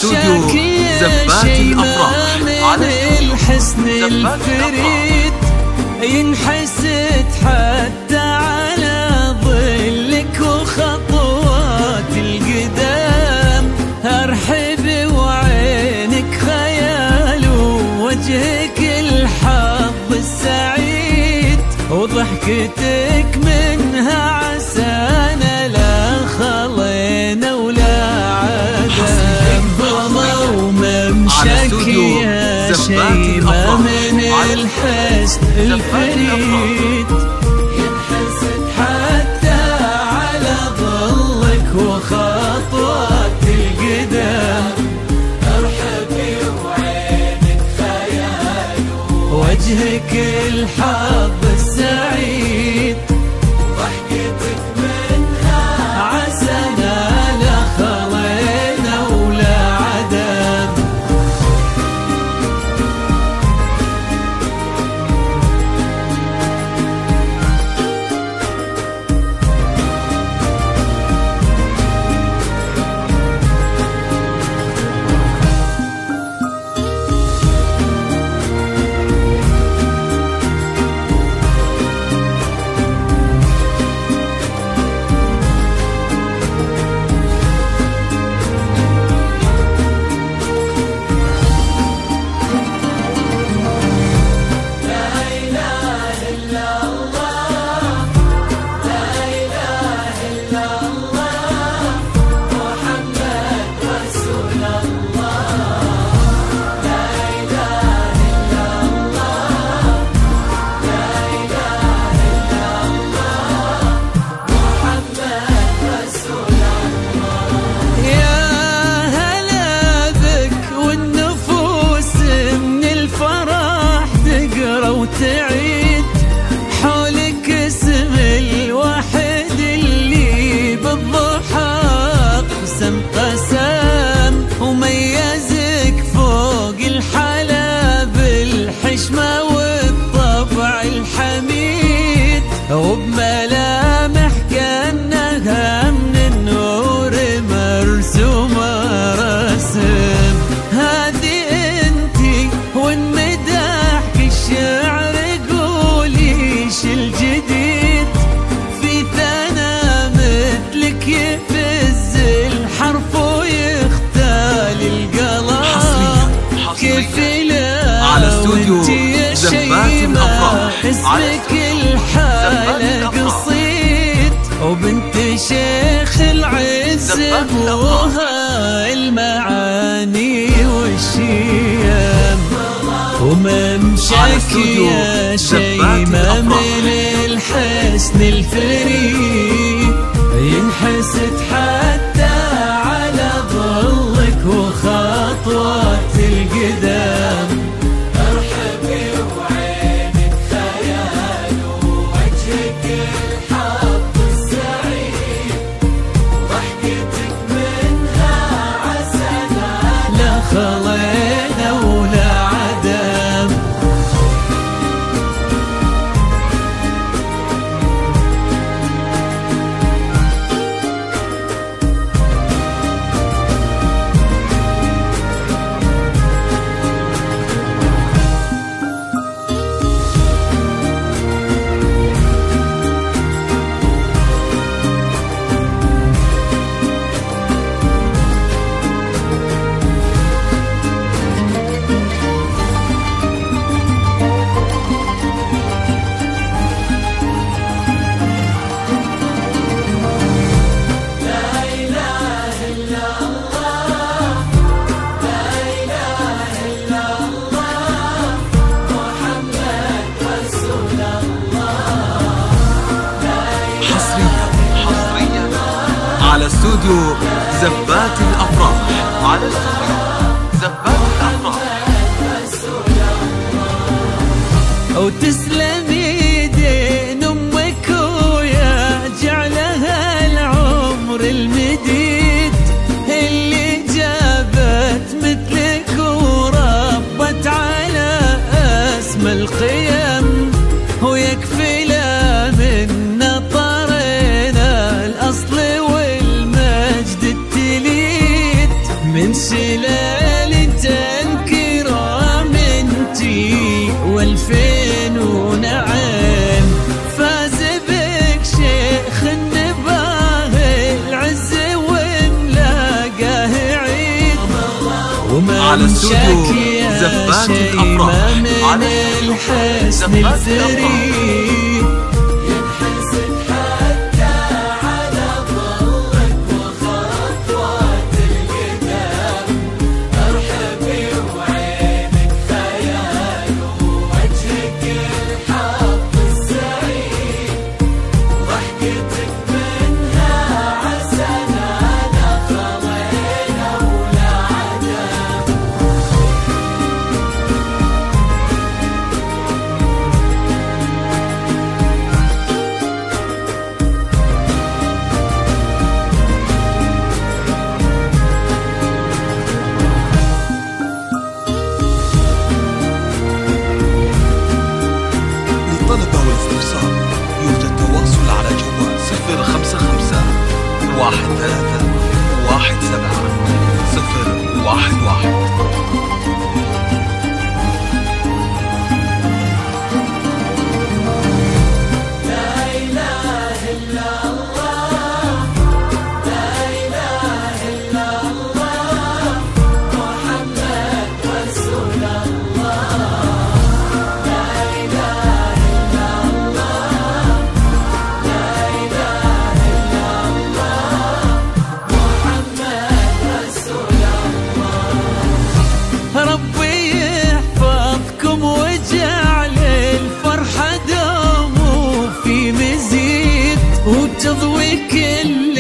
استوديو زبات الأفراح على الحسن الفريد ينحسد حتى على ظلك وخطوات القدام. ارحب وعينك خيال ووجهك الحظ السعيد وضحكتك منها عسانا لا خلينا ولا عدم. وممشك يا شيمة من الحسن الفريد ينحسد حتى على ظلك وخطوات القدام. ارحبي وعينك خيال وجهك الحظ السعيد ضحكتك منها عسانا لا خلينا ولا عدم. وتعيد حولك اسم الواحد اللي بالضحى قسم قسم وميزك فوق الحلا بالحشمة والطبع الحميد وبملامح كأنها من النور مرسومة رسم. هذه انتي والمداح الشعر قوليش الجديد في ثنا مثلك يفز الحرف ويختال القلم. كيف لا على استوديو زبات الأفراح اسمك الحالة قصيد وبنت شيخ العز ابوها المعاني والشيم. وممشك يا شيمة من الحسن الفريد ينحسد حتى على ظلك وخطوات القدام. ارحبي وعينك خيال ووجهك الحظ السعيد ضحكتك منها عسانا لا خلينا ولا عدم. على استوديو زبات الأفراح على استوديو زبات الأفراح. وتسلم يدين امك ويا جعلها العمر المديد اللي جابت مثلك وربت على اسمى القيم. ويكفي لا من طرينا الاصل والمجد التليد من سلالة على استوديو زفات الأفراح. من الحسن الثري ينحسد حتى على ظلك وخطوات القدام. ارحبي وعينك خيال ووجهك الحظ السعيد وضحكتك منها عسنا نخلينا ولا عدم. للطلب والاستفسار يوجد تواصل على جوال 055 13 17 011. ربي يحفظكم وجعل الفرحة دوم وفي مزيد وتضوي كل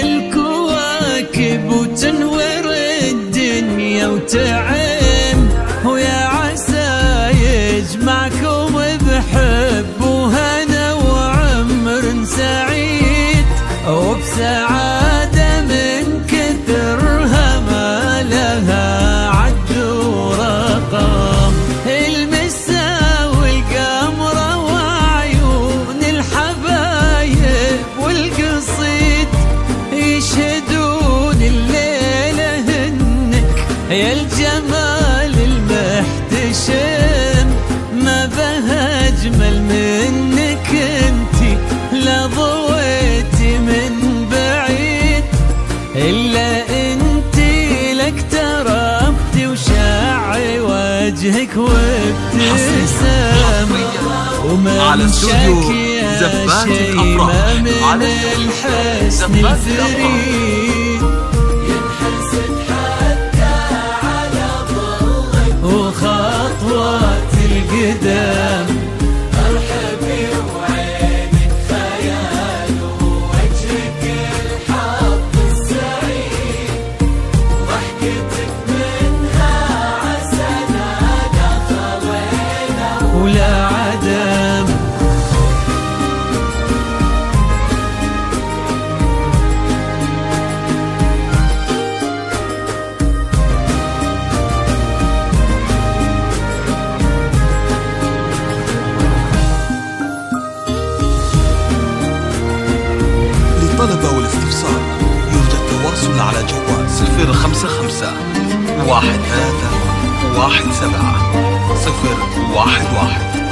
الكواكب وتنور الدنيا وتعم. ويا عسى يجمعكم بحب وهنا وعمر سعيد وبسعادة من كثرها ما لها المسا والقمرة وعيون الحبايب والقصيد يشهدون الليلة هنك يا الجمال المحتشم. ما بها أجمل منك انتي لا ضويتي من بعيد إلا انتي لك تربتي وشاعي وجهك وابتسام. على استوديو زفات الأفراح. من الحسن الثري ينحسد حتى على ظلك وخطوات القدام. ارحبي وعينك خيال ووجهك الحظ السعيد وضحكتك منها عسنا نخلينا ولا عدم. للطلب والاستفسار يوجد تواصل على جوال 055 13 17 011.